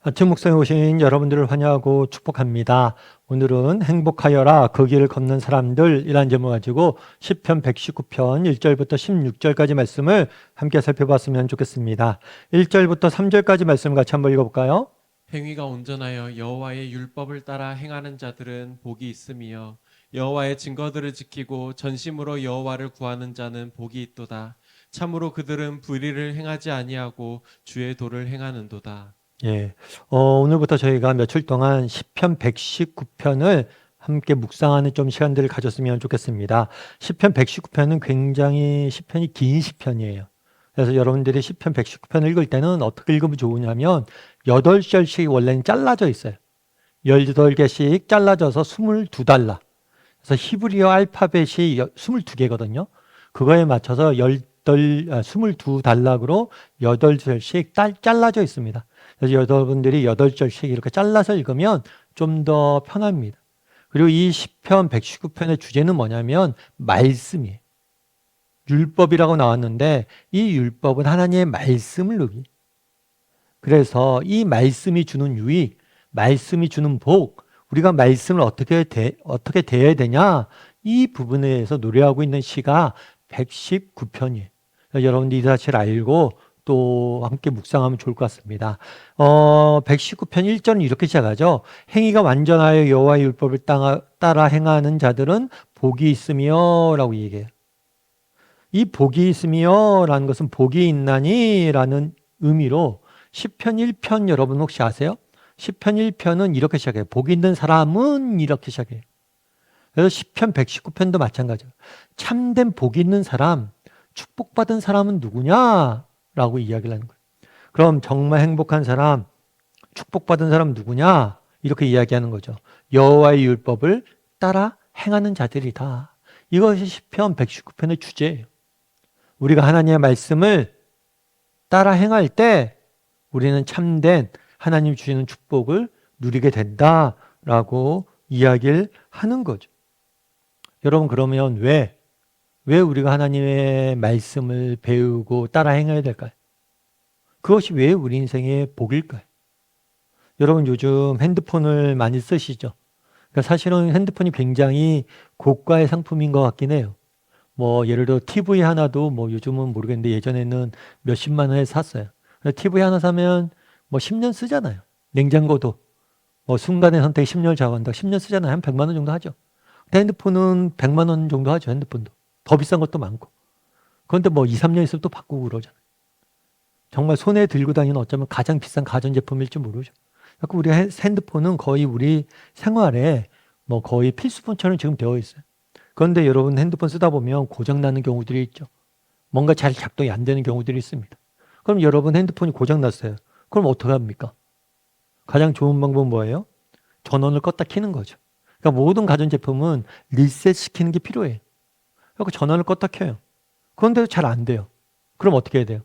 아침 묵상에 오신 여러분들을 환영하고 축복합니다. 오늘은 행복하여라 그 길을 걷는 사람들이라는 제목을 가지고 시편 119편 1절부터 16절까지 말씀을 함께 살펴봤으면 좋겠습니다. 1절부터 3절까지 말씀 같이 한번 읽어볼까요? 행위가 온전하여 여호와의 율법을 따라 행하는 자들은 복이 있으며 여호와의 증거들을 지키고 전심으로 여호와를 구하는 자는 복이 있도다. 참으로 그들은 불의를 행하지 아니하고 주의 도를 행하는도다. 예, 오늘부터 저희가 며칠 동안 시편 119편을 함께 묵상하는 좀 시간들을 가졌으면 좋겠습니다. 시편 119편은 굉장히 시편이 긴 시편이에요. 그래서 여러분들이 시편 119편을 읽을 때는 어떻게 읽으면 좋으냐면 8절씩 원래는 잘라져 있어요. 18개씩 잘라져서 22달라. 그래서 히브리어 알파벳이 22개거든요. 그거에 맞춰서 22단락으로 8절씩 잘라져 있습니다. 그래서 여러분들이 8절씩 이렇게 잘라서 읽으면 좀 더 편합니다. 그리고 이 시편 119편의 주제는 뭐냐면 말씀이에요. 율법이라고 나왔는데 이 율법은 하나님의 말씀을 의미. 그래서 이 말씀이 주는 유익, 말씀이 주는 복, 우리가 말씀을 어떻게 대해야 되냐, 이 부분에 대해서 노래하고 있는 시가 119편이에요. 여러분들이 이 사실을 알고 또 함께 묵상하면 좋을 것 같습니다. 119편 1절은 이렇게 시작하죠. 행위가 완전하여 여호와의 율법을 따라 행하는 자들은 복이 있으며 라고 얘기해요. 이 복이 있으며 라는 것은 복이 있나니 라는 의미로 시편 1편 여러분 혹시 아세요? 시편 1편은 이렇게 시작해요. 복 있는 사람은 이렇게 시작해요. 그래서 시편 119편도 마찬가지예요. 참된 복 있는 사람, 축복받은 사람은 누구냐? 라고 이야기를 하는 거예요. 그럼 정말 행복한 사람, 축복받은 사람 누구냐? 이렇게 이야기하는 거죠. 여호와의 율법을 따라 행하는 자들이다. 이것이 시편 119편의 주제예요. 우리가 하나님의 말씀을 따라 행할 때 우리는 참된 하나님 주시는 축복을 누리게 된다라고 이야기를 하는 거죠. 여러분 그러면 왜 우리가 하나님의 말씀을 배우고 따라 행해야 될까요? 그것이 왜 우리 인생의 복일까요? 여러분 요즘 핸드폰을 많이 쓰시죠? 그러니까 사실은 핸드폰이 굉장히 고가의 상품인 것 같긴 해요. 뭐 예를 들어 TV 하나도 뭐 요즘은 모르겠는데 예전에는 몇십만 원에 샀어요. TV 하나 사면 뭐 10년 쓰잖아요. 냉장고도 뭐 순간의 선택 10년을 좌우한다. 10년 쓰잖아요. 한 100만 원 정도 하죠. 근데 핸드폰은 100만 원 정도 하죠. 핸드폰도. 더 비싼 것도 많고. 그런데 뭐 2, 3년 있으면 또 바꾸고 그러잖아요. 정말 손에 들고 다니는 어쩌면 가장 비싼 가전제품일지 모르죠. 그러니까 우리 핸드폰은 거의 우리 생활에 뭐 거의 필수품처럼 지금 되어 있어요. 그런데 여러분 핸드폰 쓰다 보면 고장나는 경우들이 있죠. 뭔가 잘 작동이 안 되는 경우들이 있습니다. 그럼 여러분 핸드폰이 고장났어요. 그럼 어떻게 합니까? 가장 좋은 방법은 뭐예요? 전원을 껐다 켜는 거죠. 그러니까 모든 가전제품은 리셋 시키는 게 필요해요. 그래서 전원을 껐다 켜요. 그런데도 잘 안 돼요. 그럼 어떻게 해야 돼요?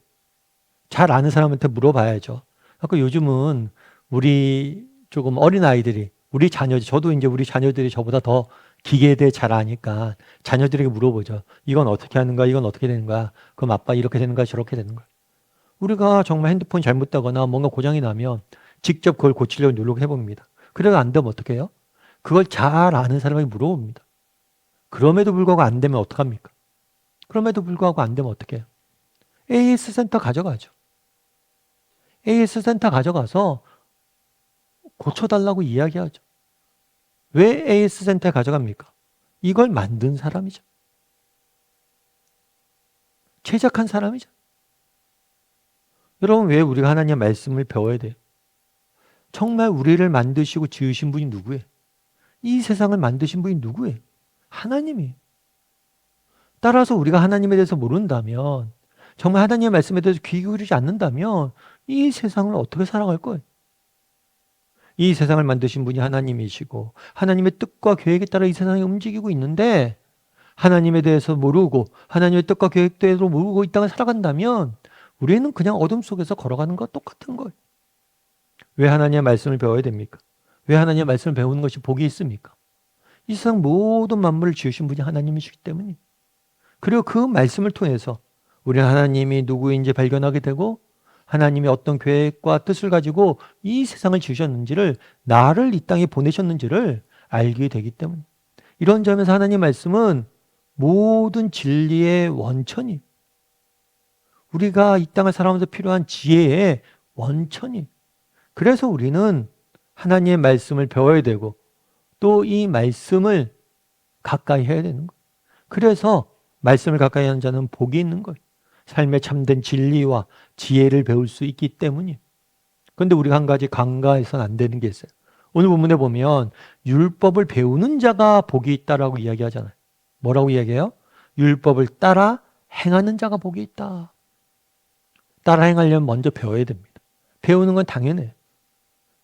잘 아는 사람한테 물어봐야죠. 그러니까 요즘은 우리 조금 어린 아이들이 우리 자녀들, 저도 이제 우리 자녀들이 저보다 더 기계에 대해 잘 아니까 자녀들에게 물어보죠. 이건 어떻게 하는 거야? 이건 어떻게 되는 거야? 그럼 아빠 이렇게 되는 거야? 저렇게 되는 거야? 우리가 정말 핸드폰이 잘못되거나 뭔가 고장이 나면 직접 그걸 고치려고 노력해 봅니다. 그래도 안 되면 어떻게 해요? 그걸 잘 아는 사람에게 물어봅니다. 그럼에도 불구하고 안 되면 어떡합니까? 그럼에도 불구하고 안 되면 어떻게 해요? AS 센터 가져가죠. AS 센터 가져가서 고쳐달라고 이야기하죠. 왜 AS 센터에 가져갑니까? 이걸 만든 사람이죠. 제작한 사람이죠. 여러분 왜 우리가 하나님의 말씀을 배워야 돼요? 정말 우리를 만드시고 지으신 분이 누구예요? 이 세상을 만드신 분이 누구예요? 하나님이에요. 따라서 우리가 하나님에 대해서 모른다면, 정말 하나님의 말씀에 대해서 귀 기울이지 않는다면 이 세상을 어떻게 살아갈 거예요? 이 세상을 만드신 분이 하나님이시고 하나님의 뜻과 계획에 따라 이 세상이 움직이고 있는데 하나님에 대해서 모르고 하나님의 뜻과 계획대로 모르고 이 땅을 살아간다면 우리는 그냥 어둠 속에서 걸어가는 것 똑같은 거예요. 왜 하나님의 말씀을 배워야 됩니까? 왜 하나님의 말씀을 배우는 것이 복이 있습니까? 이 세상 모든 만물을 지으신 분이 하나님이시기 때문이에요. 그리고 그 말씀을 통해서 우리는 하나님이 누구인지 발견하게 되고 하나님이 어떤 계획과 뜻을 가지고 이 세상을 지으셨는지를, 나를 이 땅에 보내셨는지를 알게 되기 때문에, 이런 점에서 하나님 말씀은 모든 진리의 원천이, 우리가 이 땅을 살아가면서 필요한 지혜의 원천이, 그래서 우리는 하나님의 말씀을 배워야 되고 또 이 말씀을 가까이 해야 되는 거예요. 그래서 말씀을 가까이 하는 자는 복이 있는 거예요. 삶의 참된 진리와 지혜를 배울 수 있기 때문이에요. 그런데 우리가 한 가지 간과해서는 안 되는 게 있어요. 오늘 본문에 보면 율법을 배우는 자가 복이 있다라고 이야기하잖아요. 뭐라고 이야기해요? 율법을 따라 행하는 자가 복이 있다. 따라 행하려면 먼저 배워야 됩니다. 배우는 건 당연해요.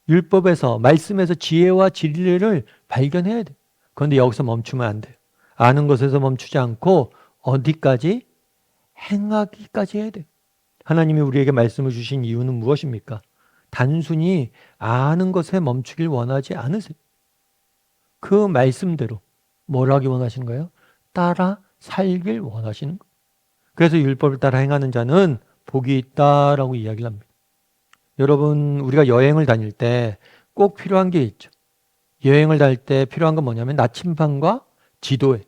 율법에서, 말씀에서 지혜와 진리를 발견해야 돼요. 그런데 여기서 멈추면 안 돼요. 아는 것에서 멈추지 않고 어디까지? 행하기까지 해야 돼요. 하나님이 우리에게 말씀을 주신 이유는 무엇입니까? 단순히 아는 것에 멈추길 원하지 않으세요. 그 말씀대로 뭘 하기 원하시는 거예요? 따라 살길 원하시는 거예요. 그래서 율법을 따라 행하는 자는 복이 있다라고 이야기를 합니다. 여러분, 우리가 여행을 다닐 때 꼭 필요한 게 있죠. 여행을 다닐 때 필요한 건 뭐냐면 나침반과 지도에,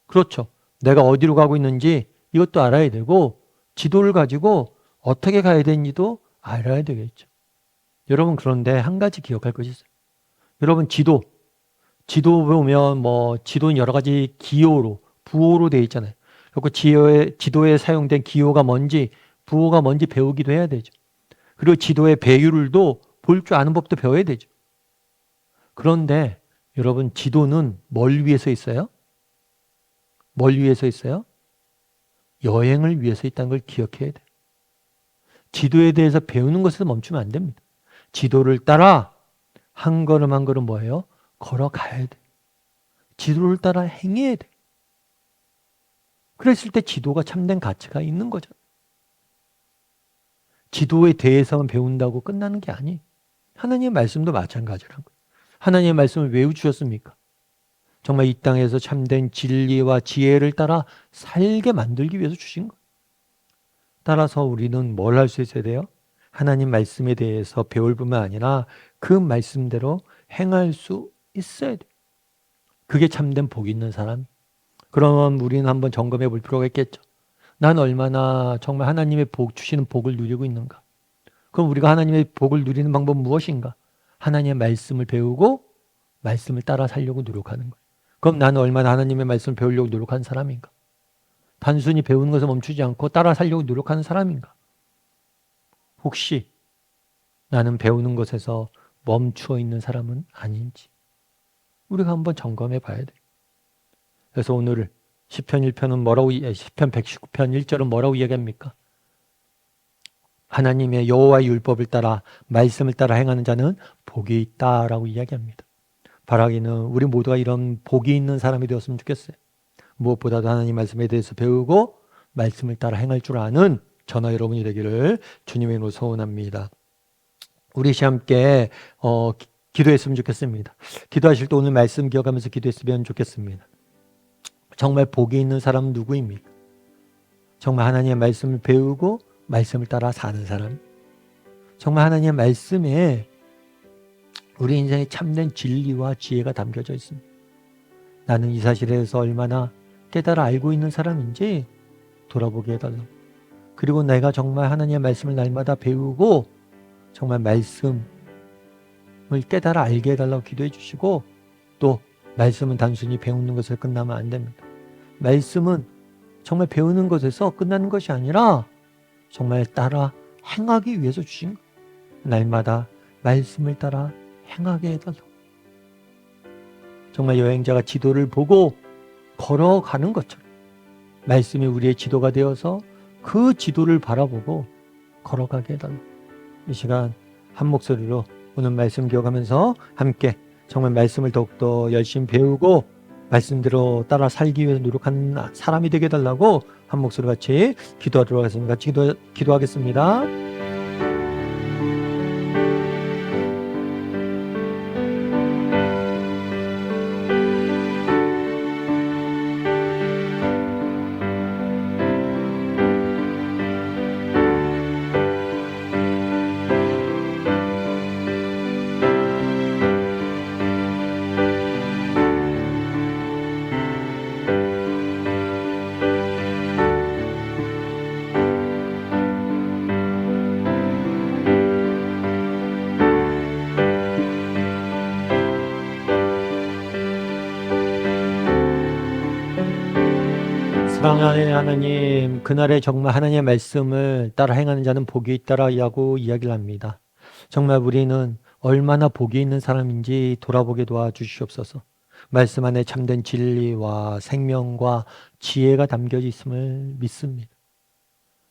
그렇죠. 내가 어디로 가고 있는지 이것도 알아야 되고, 지도를 가지고 어떻게 가야 되는지도 알아야 되겠죠. 여러분, 그런데 한 가지 기억할 것이 있어요. 여러분, 지도 보면 지도는 여러 가지 기호로, 부호로 되어 있잖아요. 그리고 지도에 사용된 기호가 뭔지, 부호가 뭔지 배우기도 해야 되죠. 그리고 지도의 배율도 볼 줄 아는 법도 배워야 되죠. 그런데 여러분, 지도는 뭘 위해서 있어요? 뭘 위해서 있어요? 여행을 위해서 있다는 걸 기억해야 돼요. 지도에 대해서 배우는 것에서 멈추면 안 됩니다. 지도를 따라 한 걸음 한 걸음 뭐예요? 걸어가야 돼. 지도를 따라 행해야 돼. 그랬을 때 지도가 참된 가치가 있는 거죠. 지도에 대해서만 배운다고 끝나는 게 아니에요. 하나님의 말씀도 마찬가지라는 거예요. 하나님의 말씀을 왜 주셨습니까? 정말 이 땅에서 참된 진리와 지혜를 따라 살게 만들기 위해서 주신 거예요. 따라서 우리는 뭘 할 수 있어야 돼요? 하나님 말씀에 대해서 배울 뿐만 아니라 그 말씀대로 행할 수 있어야 돼요. 그게 참된 복이 있는 사람. 그러면 우리는 한번 점검해 볼 필요가 있겠죠. 난 얼마나 정말 하나님의 주시는 복을 누리고 있는가? 그럼 우리가 하나님의 복을 누리는 방법은 무엇인가? 하나님의 말씀을 배우고 말씀을 따라 살려고 노력하는 거예요. 그럼 나는 얼마나 하나님의 말씀을 배우려고 노력하는 사람인가? 단순히 배우는 것에 멈추지 않고 따라 살려고 노력하는 사람인가? 혹시 나는 배우는 것에서 멈추어 있는 사람은 아닌지 우리가 한번 점검해 봐야 돼요. 그래서 오늘 시편 1편은 시편 119편 1절은 뭐라고 이야기합니까? 하나님의 여호와의 율법을 따라 말씀을 따라 행하는 자는 복이 있다라고 이야기합니다. 바라기는 우리 모두가 이런 복이 있는 사람이 되었으면 좋겠어요. 무엇보다도 하나님 말씀에 대해서 배우고 말씀을 따라 행할 줄 아는 저나 여러분이 되기를 주님의 이름으로 소원합니다. 우리 함께 기도했으면 좋겠습니다. 기도하실 때 오늘 말씀 기억하면서 기도했으면 좋겠습니다. 정말 복이 있는 사람은 누구입니까? 정말 하나님의 말씀을 배우고 말씀을 따라 사는 사람. 정말 하나님의 말씀에 우리 인생에 참된 진리와 지혜가 담겨져 있습니다. 나는 이 사실에 대해서 얼마나 깨달아 알고 있는 사람인지 돌아보게 해달라고. 그리고 내가 정말 하나님의 말씀을 날마다 배우고 정말 말씀을 깨달아 알게 해달라고 기도해 주시고, 또 말씀은 단순히 배우는 것에 끝나면 안 됩니다. 말씀은 정말 배우는 것에서 끝나는 것이 아니라 정말 따라 행하기 위해서 주신 거예요. 날마다 말씀을 따라 행하게 해달라고. 정말 여행자가 지도를 보고 걸어가는 것처럼 말씀이 우리의 지도가 되어서 그 지도를 바라보고 걸어가게 해달라고. 이 시간 한 목소리로 오늘 말씀 기억하면서 함께 정말 말씀을 더욱더 열심히 배우고 말씀대로 따라 살기 위해서 노력하는 사람이 되게 해달라고 한 목소리 같이 기도하도록 하겠습니다. 같이 기도하겠습니다. 사랑하는 하나님, 그날에 정말 하나님의 말씀을 따라 행하는 자는 복이 있다라고 이야기를 합니다. 정말 우리는 얼마나 복이 있는 사람인지 돌아보게 도와주시옵소서. 말씀 안에 참된 진리와 생명과 지혜가 담겨 있음을 믿습니다.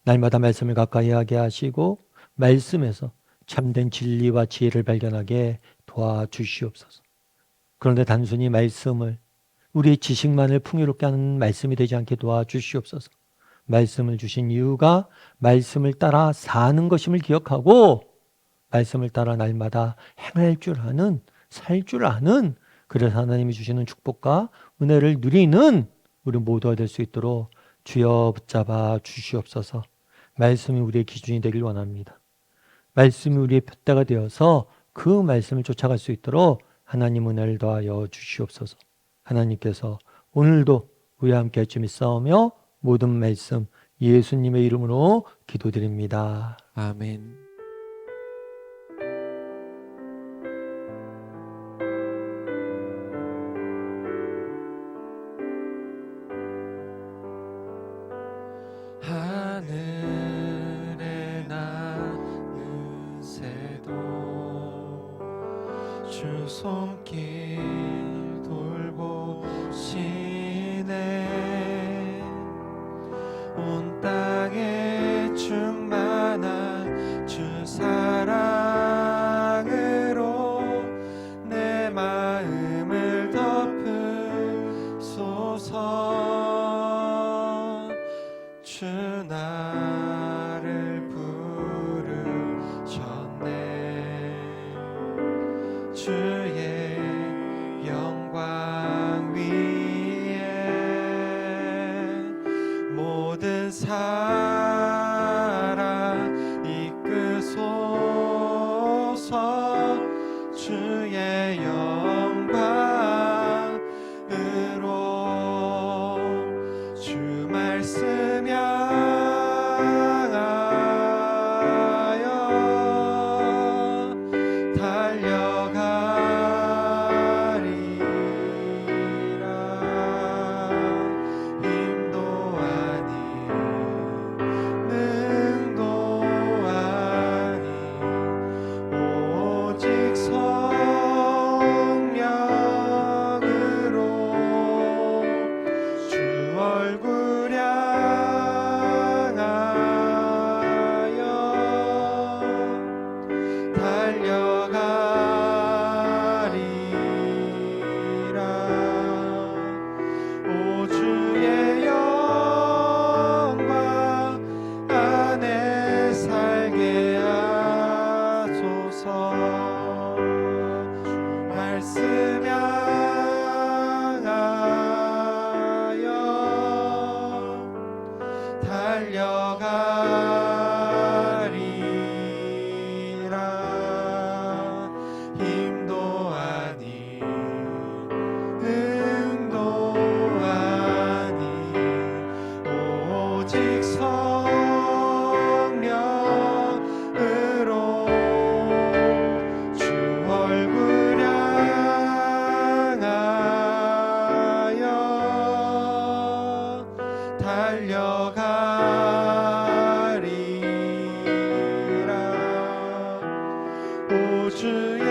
날마다 말씀을 가까이 하게 하시고 말씀에서 참된 진리와 지혜를 발견하게 도와주시옵소서. 그런데 단순히 말씀을 우리의 지식만을 풍요롭게 하는 말씀이 되지 않게 도와주시옵소서. 말씀을 주신 이유가 말씀을 따라 사는 것임을 기억하고 말씀을 따라 날마다 행할 줄 아는, 살 줄 아는, 그래서 하나님이 주시는 축복과 은혜를 누리는 우리 모두가 될 수 있도록 주여 붙잡아 주시옵소서. 말씀이 우리의 기준이 되길 원합니다. 말씀이 우리의 푯대가 되어서 그 말씀을 쫓아갈 수 있도록 하나님 은혜를 더하여 주시옵소서. 하나님께서 오늘도 우리와 함께 할지 믿사오며 모든 말씀 예수님의 이름으로 기도드립니다. 아멘. 하늘에 나는 새도 주 손길 돌보시네. 온 땅에 충만한 주 사랑으로 내 마음을 덮으소서. 주 나를 부르셨네. 주의 영광 위에 모든 사랑 이끄소서. 주의 영광으로 주 말씀 향하여 달려가리라. 힘도 아닌 능도 아닌 오직 성령으로 주 얼굴 향하여 달려가리라. 오 주의 영광 안에 살게 하소서. 말씀 향하여 달려가리라. 힘도 아닌 능도 아닌 오직 성령으로 주 얼굴 향하여 달려가리라. 오 주의